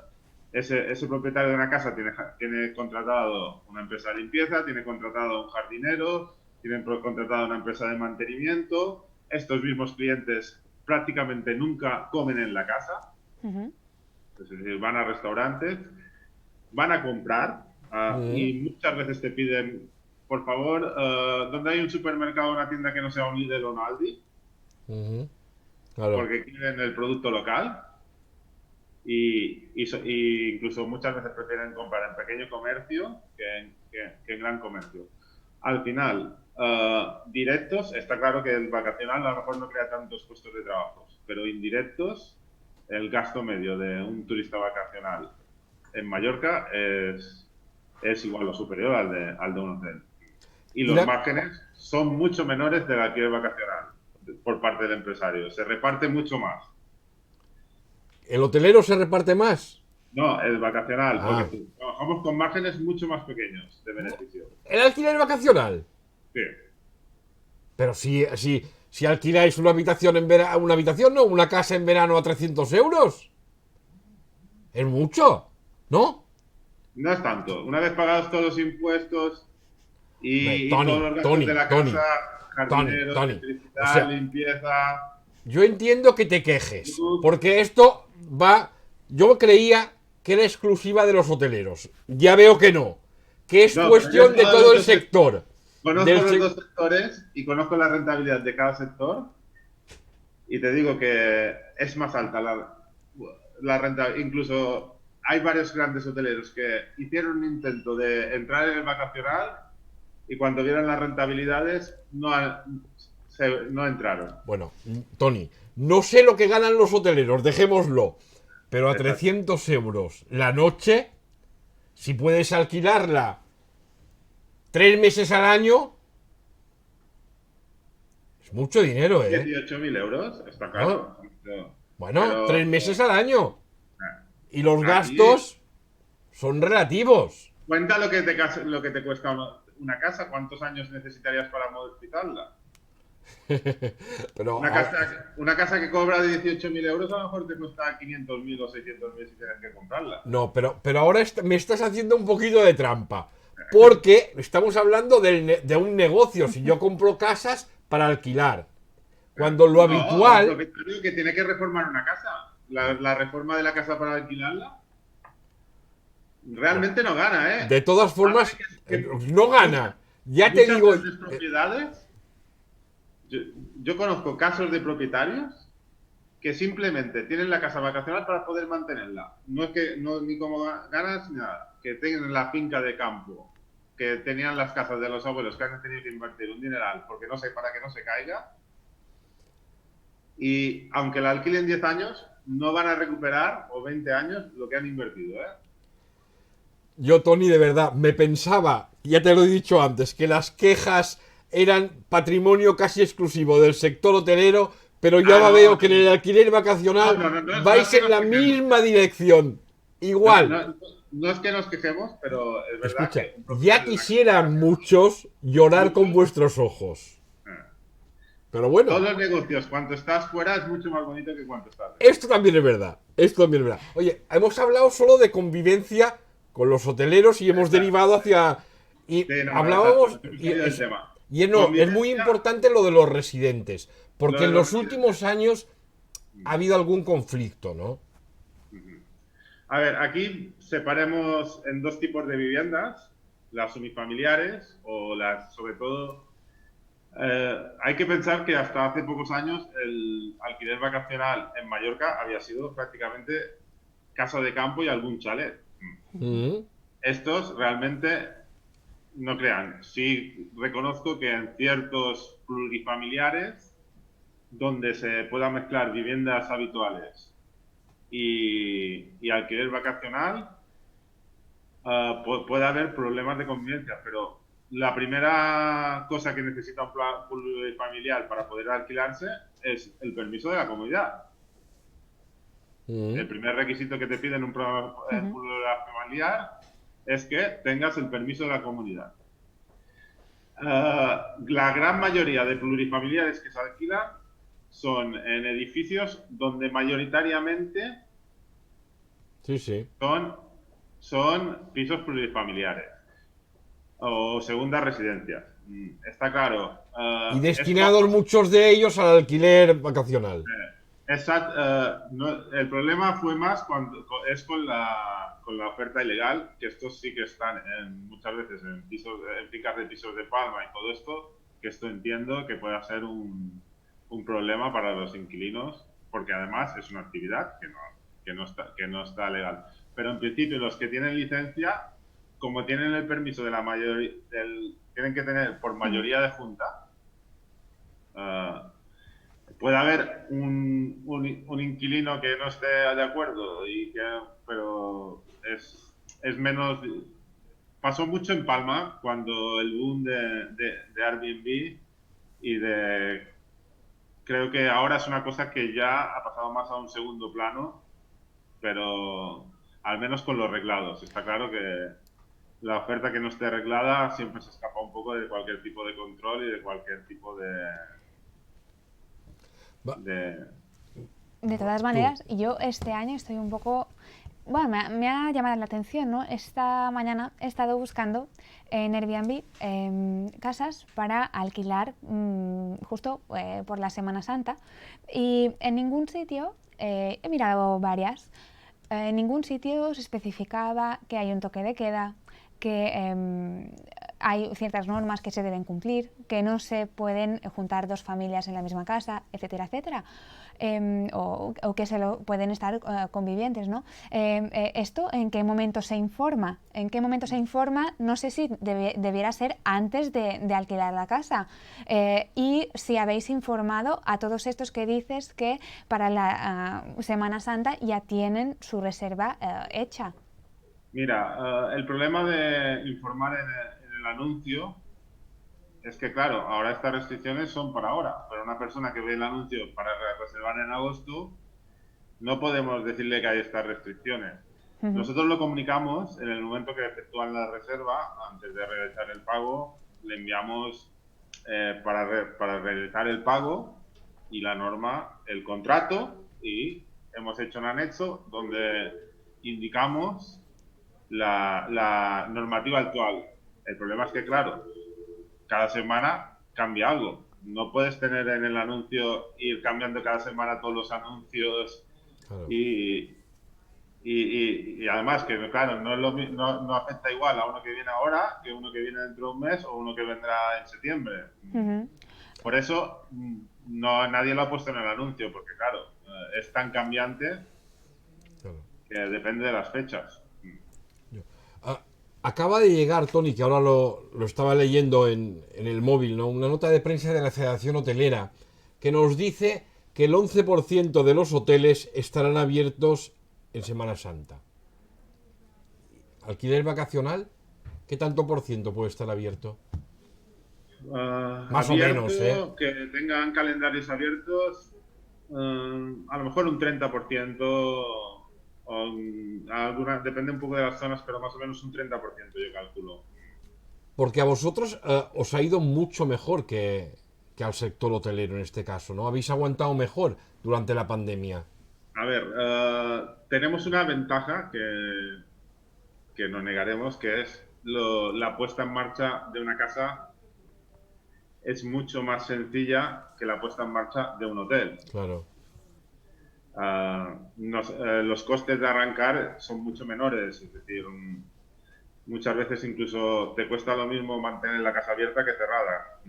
ese propietario de una casa tiene contratado una empresa de limpieza, tiene contratado un jardinero, tiene contratado una empresa de mantenimiento. Estos mismos clientes prácticamente nunca comen en la casa, es decir, van a restaurantes, van a comprar. Y muchas veces te piden, por favor, ¿dónde hay un supermercado o una tienda que no sea un Lidl o un Aldi? Claro. Porque quieren el producto local y incluso muchas veces prefieren comprar en pequeño comercio que en gran comercio. Al final, directos, está claro que el vacacional a lo mejor no crea tantos puestos de trabajo, pero indirectos, el gasto medio de un turista vacacional en Mallorca es igual o superior al de un hotel. Y los márgenes son mucho menores del alquiler vacacional por parte del empresario. Se reparte mucho más. ¿El hotelero se reparte más? No, el vacacional, porque trabajamos con márgenes mucho más pequeños de beneficio. ¿El alquiler vacacional? Sí. Pero si alquiláis una habitación una casa en verano a 300 euros. Es mucho, ¿no? No es tanto. Una vez pagados todos los impuestos y Tony, todos los gastos de la casa, jardineros, Tony, electricidad, o sea, limpieza... Yo entiendo que te quejes, porque esto va... Yo creía que era exclusiva de los hoteleros. Ya veo que no. Que es No, cuestión de pero ya todo el muchos sector. Conozco del los se- dos sectores y conozco la rentabilidad de cada sector y te digo que es más alta la rentabilidad. Incluso hay varios grandes hoteleros que hicieron un intento de entrar en el vacacional y cuando vieron las rentabilidades no entraron. Bueno, Tony, no sé lo que ganan los hoteleros, dejémoslo, pero a Exacto. 300 euros la noche, si puedes alquilarla 3 meses al año, es mucho dinero, ¿eh? 18.000 euros, está ¿No? caro. Bueno, Pero 3 meses al año. Y los aquí, gastos son relativos. cuenta lo que te cuesta una casa, cuántos años necesitarías para modificarla. Pero Una casa que cobra de 18.000 euros a lo mejor te cuesta 500.000 o 600.000 si tienes que comprarla. no, pero ahora me estás haciendo un poquito de trampa. Porque estamos hablando de un negocio. Si yo compro casas para alquilar. Cuando lo No, un habitual, propietario que tiene que reformar una casa. La reforma de la casa para alquilarla realmente no gana, ¿eh? de todas Aparte formas, que no gana. Ya te muchas digo, grandes propiedades, yo, yo conozco casos de propietarios que simplemente tienen la casa vacacional para poder mantenerla. No es que no ni como ganas ni nada. Que tienen la finca de campo, que tenían las casas de los abuelos, que han tenido que invertir un dineral porque no sé para que no se caiga. Y aunque la alquilen 10 años, no van a recuperar, o 20 años, lo que han invertido, ¿eh? yo, Tony, de verdad, me pensaba, ya te lo he dicho antes, que las quejas eran patrimonio casi exclusivo del sector hotelero, pero yo ahora veo No, que en el alquiler vacacional no es vais que en nos la quejemos. misma dirección. No, Igual. no, no es que nos quejemos, pero es verdad Escucha, que un ya propietario de una casa quisieran vacacional, muchos llorar con muchos, vuestros ojos. eh, Pero todos bueno, los negocios, cuando estás fuera, es mucho más bonito que cuando estás dentro. esto también es verdad. Esto también es verdad. Oye, hemos hablado solo de convivencia con los hoteleros y hemos Exacto. derivado hacia... Y Sí, no, exacto. hablábamos... Nos hemos salido del tema. Y no, es muy Convivencia, importante lo de los residentes. lo Porque de en los los residentes. últimos años ha habido algún conflicto, ¿no? A ver, aquí separemos en dos tipos de viviendas, las unifamiliares o las, sobre todo, hay que pensar que hasta hace pocos años el alquiler vacacional en Mallorca había sido prácticamente casa de campo y algún chalet. Mm. Estos realmente no crean. Sí reconozco que en ciertos plurifamiliares donde se puedan mezclar viviendas habituales y alquiler vacacional, puede haber problemas de convivencia, pero la primera cosa que necesita un plan plurifamiliar para poder alquilarse es el permiso de la comunidad. Mm. El primer requisito que te piden en un programa plurifamiliar es que tengas el permiso de la comunidad. La gran mayoría de plurifamiliares que se alquilan son en edificios donde mayoritariamente Sí, sí. son pisos plurifamiliares o segundas residencias. Está claro. Y Esto destinados muchos de ellos al alquiler vacacional. el problema fue más es con la oferta ilegal, que estos sí que están muchas veces en fincas de pisos de palma y todo esto, que esto entiendo que pueda ser un problema para los inquilinos, porque además es una actividad que no está legal. Pero en principio los que tienen licencia, como tienen el permiso de la mayoría, tienen que tener por mayoría de junta, puede haber un inquilino que no esté de acuerdo, pero es menos... Pasó mucho en Palma cuando el boom de Airbnb y de... Creo que ahora es una cosa que ya ha pasado más a un segundo plano, pero al menos con los reglados. Está claro que la oferta que no esté reglada siempre se escapa un poco de cualquier tipo de control y de cualquier tipo de De todas maneras, yo este año estoy un poco... Bueno, me ha llamado la atención, ¿no? Esta mañana he estado buscando en Airbnb casas para alquilar justo por la Semana Santa y en ningún sitio, he mirado varias, en ningún sitio se especificaba que hay un toque de queda, que hay ciertas normas que se deben cumplir, que no se pueden juntar dos familias en la misma casa, etcétera, etcétera. O que pueden estar convivientes, ¿no? ¿Esto en qué momento se informa? ¿En qué momento se informa? No sé si debiera ser antes de alquilar la casa. Y si habéis informado a todos estos que dices que para la Semana Santa ya tienen su reserva hecha. Mira, el problema de informar en el anuncio es que, claro, ahora estas restricciones son para ahora, pero una persona que ve el anuncio para reservar en agosto, no podemos decirle que hay estas restricciones. Nosotros lo comunicamos en el momento que efectúan la reserva, antes de realizar el pago, le enviamos para realizar el pago y la norma, el contrato, y hemos hecho un anexo donde indicamos la normativa actual. El problema es que, claro, cada semana cambia algo. No puedes tener en el anuncio, ir cambiando cada semana todos los anuncios. Claro. Y además que, claro, no afecta igual a uno que viene ahora que uno que viene dentro de un mes o uno que vendrá en septiembre. Por eso nadie lo ha puesto en el anuncio, porque claro, es tan cambiante que depende de las fechas. Acaba de llegar, Tony, que ahora lo estaba leyendo en el móvil, ¿no? Una nota de prensa de la Federación Hotelera que nos dice que el 11% de los hoteles estarán abiertos en Semana Santa. ¿Alquiler vacacional? ¿Qué tanto por ciento puede estar abierto? Más abierto, o menos, ¿eh? Que tengan calendarios abiertos, a lo mejor un 30%. Depende un poco de las zonas, pero más o menos un 30% yo calculo. Porque a vosotros os ha ido mucho mejor que al sector hotelero en este caso, ¿no? Habéis aguantado mejor durante la pandemia. A ver, tenemos una ventaja que no negaremos, que es la puesta en marcha de una casa es mucho más sencilla que la puesta en marcha de un hotel. Claro. Los costes de arrancar son mucho menores, es decir, muchas veces incluso te cuesta lo mismo mantener la casa abierta que cerrada.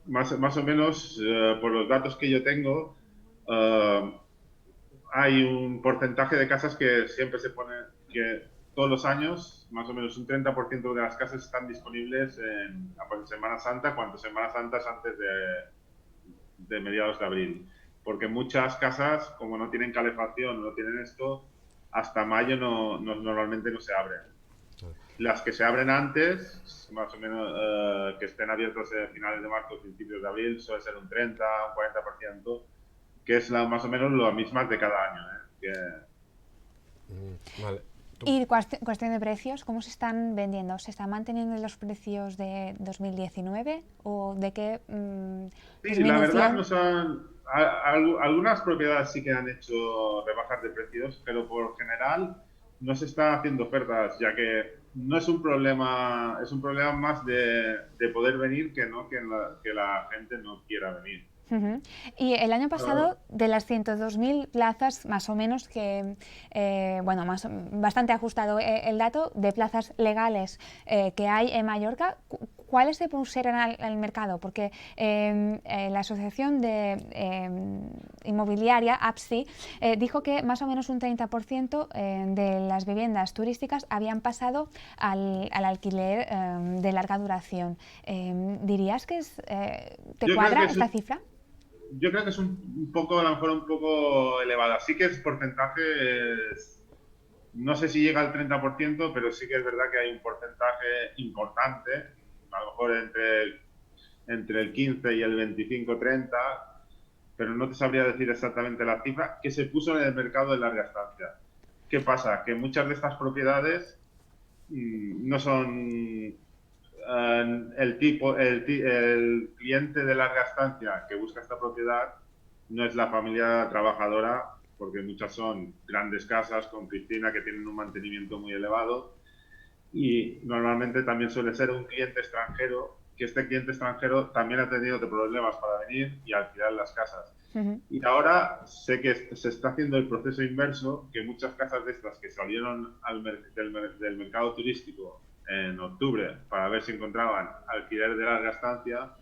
Más o menos, por los datos que yo tengo, hay un porcentaje de casas que siempre se pone, que todos los años, más o menos un 30% de las casas están disponibles en Semana Santa, cuando Semana Santa es antes de mediados de abril, porque muchas casas, como no tienen calefacción, no tienen esto, hasta mayo normalmente no se abren. Las que se abren antes, más o menos, que estén abiertos a finales de marzo, principios de abril, suele ser un 30, un 40%, que es más o menos lo mismas de cada año. Vale. Y cuestión de precios, ¿cómo se están vendiendo? ¿Se están manteniendo los precios de 2019 o de qué Sí, la verdad, algunas propiedades sí que han hecho rebajas de precios, pero por general no se están haciendo ofertas, ya que no es un problema, es un problema más de poder venir que la gente no quiera venir. Y el año pasado, de las 102.000 plazas, más o menos, que bastante ajustado el dato de plazas legales que hay en Mallorca, ¿cuáles se pusieron al mercado? Porque la asociación inmobiliaria, APSI, dijo que más o menos un 30% de las viviendas turísticas habían pasado al alquiler de larga duración. ¿Dirías que te cuadra esta cifra? Yo creo que es un poco, a lo mejor un poco elevada. Sí que es porcentaje, no sé si llega al 30%, pero sí que es verdad que hay un porcentaje importante, a lo mejor entre el 15 y el 25-30, pero no te sabría decir exactamente la cifra, que se puso en el mercado de larga estancia. ¿Qué pasa? Que muchas de estas propiedades no son... el cliente de larga estancia que busca esta propiedad no es la familia trabajadora, porque muchas son grandes casas con piscina que tienen un mantenimiento muy elevado, y normalmente también suele ser un cliente extranjero que este cliente extranjero también ha tenido problemas para venir y alquilar las casas. Y ahora sé que se está haciendo el proceso inverso, que muchas casas de estas que salieron del mercado turístico en octubre para ver si encontraban alquiler de larga estancia,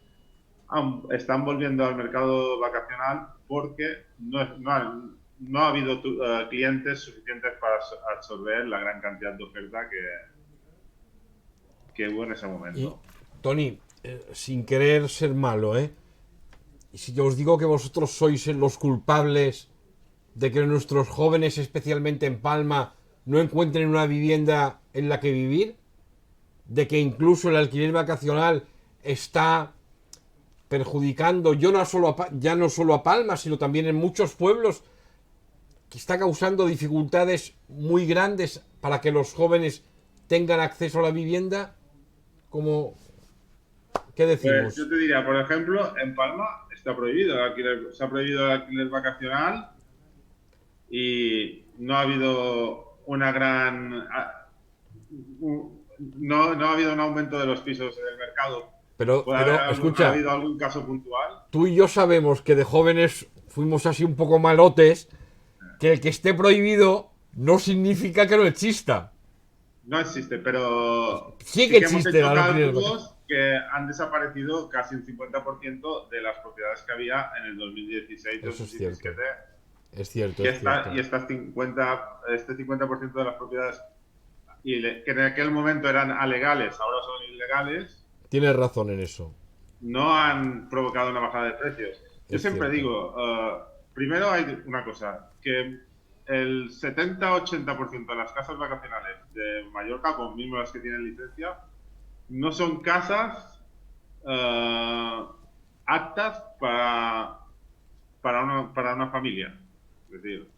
están volviendo al mercado vacacional porque no ha habido clientes suficientes para absorber la gran cantidad de oferta que hubo en ese momento. Y, Tony, sin querer ser malo, y si yo os digo que vosotros sois los culpables de que nuestros jóvenes, especialmente en Palma, no encuentren una vivienda en la que vivir, de que incluso el alquiler vacacional está perjudicando ya no solo a Palma, sino también en muchos pueblos, que está causando dificultades muy grandes para que los jóvenes tengan acceso a la vivienda, ¿qué decimos? Pues yo te diría, por ejemplo, en Palma está prohibido se ha prohibido el alquiler vacacional y no ha habido una gran... No ha habido un aumento de los pisos en el mercado. Pero escucha, ¿Ha habido algún caso puntual? Tú y yo sabemos que de jóvenes fuimos así un poco malotes, que el que esté prohibido no significa que no exista. No existe, pero sí que hemos existe hecho la cálculos que han desaparecido casi un 50% de las propiedades que había en el 2016, Eso es 2017. cierto. Es cierto, Y, es cierto. este 50% de las propiedades que en aquel momento eran alegales, ahora son ilegales, Tienes razón en eso. no han provocado una bajada de precios. Yo siempre digo, primero hay una cosa, que el 70-80% de las casas vacacionales de Mallorca, con mismo las que tienen licencia, no son casas aptas para una familia. Es decir,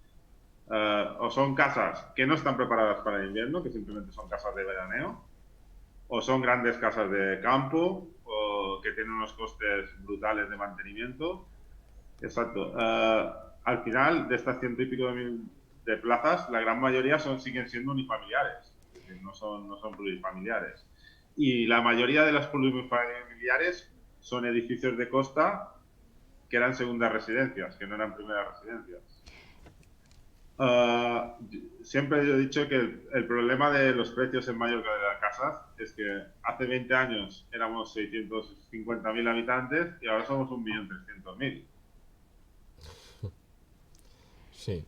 o son casas que no están preparadas para el invierno, que simplemente son casas de veraneo, o son grandes casas de campo, o que tienen unos costes brutales de mantenimiento. Exacto. Al final, de estas 100 y pico de plazas, la gran mayoría siguen siendo unifamiliares, es decir, no son plurifamiliares. Y la mayoría de las plurifamiliares son edificios de costa que eran segundas residencias, que no eran primeras residencias. Siempre he dicho que el problema de los precios en Mallorca de las casas es que hace 20 años éramos 650.000 habitantes y ahora somos 1.300.000. Sí.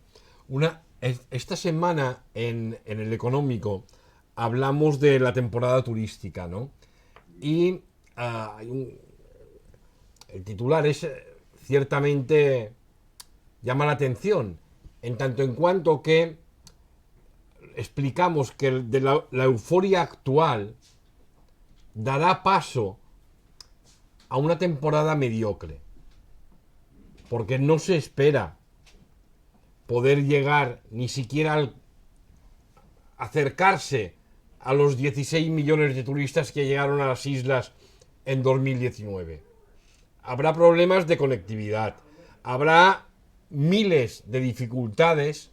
Esta semana en el Económico hablamos de la temporada turística, ¿no? Y el titular ciertamente llama la atención, en tanto en cuanto que explicamos que la euforia actual dará paso a una temporada mediocre, porque no se espera poder llegar ni siquiera al acercarse a los 16 millones de turistas que llegaron a las islas en 2019. Habrá problemas de conectividad, habrá miles de dificultades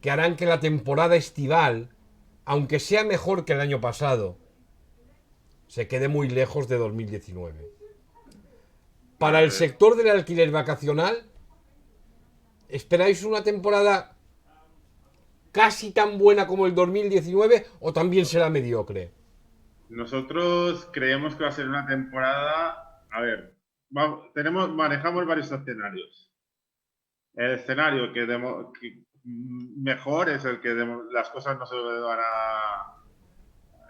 que harán que la temporada estival, aunque sea mejor que el año pasado, se quede muy lejos de 2019. Para el sector del alquiler vacacional, ¿esperáis una temporada casi tan buena como el 2019 o también será mediocre? Nosotros creemos que va a ser una temporada... A ver, manejamos varios escenarios. El escenario que mejor es el que las cosas no se van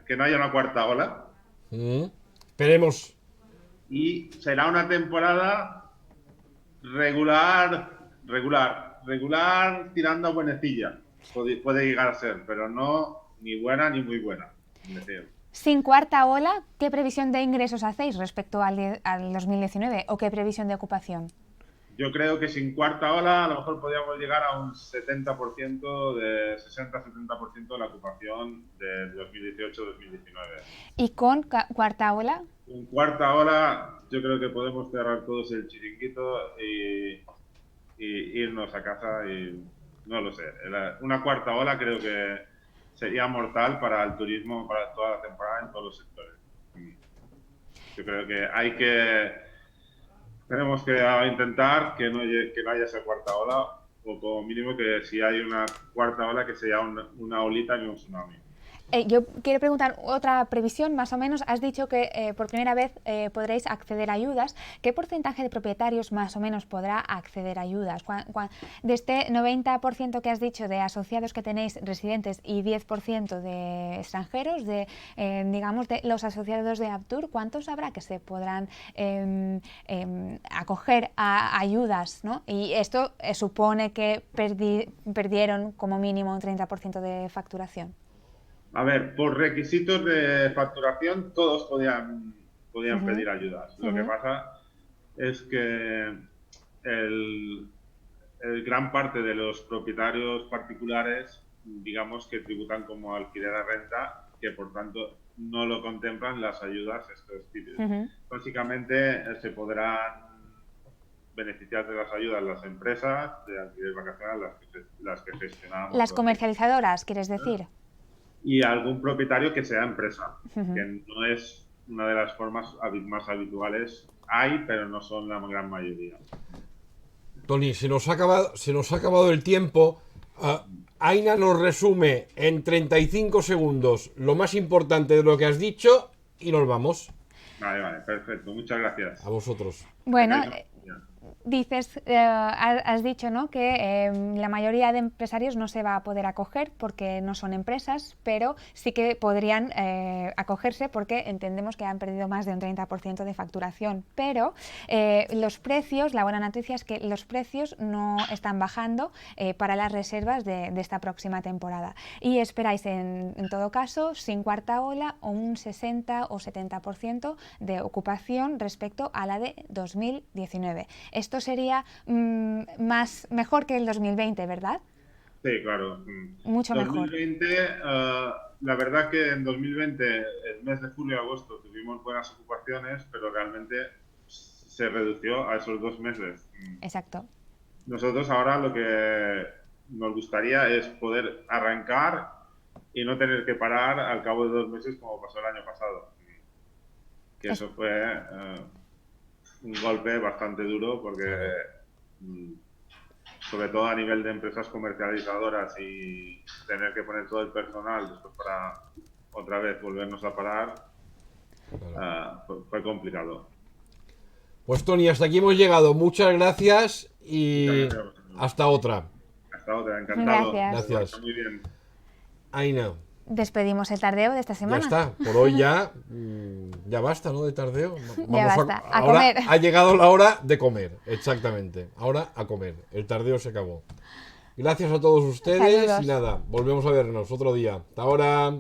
que no haya una cuarta ola. Esperemos. Y será una temporada regular tirando a buenecilla. Puede llegar a ser, pero no ni buena ni muy buena. Es decir, sin cuarta ola, ¿qué previsión de ingresos hacéis respecto al 2019 o qué previsión de ocupación? Yo creo que sin cuarta ola a lo mejor podríamos llegar a un 70%, de 60-70% de la ocupación de 2018-2019. ¿Y con cuarta ola? Con cuarta ola yo creo que podemos cerrar todos el chiringuito y irnos a casa y no lo sé. Una cuarta ola creo que sería mortal para el turismo, para toda la temporada en todos los sectores. Yo creo que tenemos que intentar que no haya esa cuarta ola, o como mínimo que si hay una cuarta ola que sea una olita y no un tsunami. Yo quiero preguntar otra previsión, más o menos. Has dicho que por primera vez podréis acceder a ayudas. ¿Qué porcentaje de propietarios más o menos podrá acceder a ayudas? De este 90% que has dicho de asociados que tenéis residentes y 10% de extranjeros, digamos, de los asociados de Aptur, ¿cuántos habrá que se podrán acoger a ayudas, ¿no? Y esto supone que perdieron como mínimo un 30% de facturación. A ver, por requisitos de facturación todos podían pedir ayudas. Lo que pasa es que el gran parte de los propietarios particulares, digamos que tributan como alquiler a renta, que por tanto no lo contemplan las ayudas estos tipos. Básicamente se podrán beneficiar de las ayudas las empresas de alquiler vacacional, las que gestionamos. Las comercializadoras, ¿quieres decir? Y algún propietario que sea empresa, que no es una de las formas más habituales. Hay, pero no son la gran mayoría. Tony, se nos ha acabado el tiempo. Aina nos resume en 35 segundos lo más importante de lo que has dicho y nos vamos. Vale, perfecto. Muchas gracias. A vosotros. Bueno, dices, has dicho, ¿no?, que la mayoría de empresarios no se va a poder acoger porque no son empresas, pero sí que podrían acogerse porque entendemos que han perdido más de un 30% de facturación. Pero los precios, la buena noticia es que los precios no están bajando para las reservas de esta próxima temporada. Y esperáis, en todo caso, sin cuarta ola, un 60 o 70% de ocupación respecto a la de 2019. Esto sería mejor que el 2020, ¿verdad? Sí, claro. Mucho 2020, mejor. La verdad que en 2020, el mes de julio y agosto, tuvimos buenas ocupaciones, pero realmente se redució a esos 2 meses. Exacto. Nosotros ahora lo que nos gustaría es poder arrancar y no tener que parar al cabo de 2 meses como pasó el año pasado. Que eso fue un golpe bastante duro porque, sobre todo a nivel de empresas comercializadoras, y tener que poner todo el personal después para otra vez volvernos a parar, fue complicado. Pues Tony, hasta aquí hemos llegado. Muchas gracias y hasta otra. Hasta otra, encantado. Gracias. Muy bien. Aina. Despedimos el tardeo de esta semana. Ya está, por hoy ya basta, ¿no?, de tardeo. Ya basta, a ahora comer. Ha llegado la hora de comer, exactamente. Ahora a comer, el tardeo se acabó. Gracias a todos ustedes. Saludos. Y nada, volvemos a vernos otro día. Hasta ahora.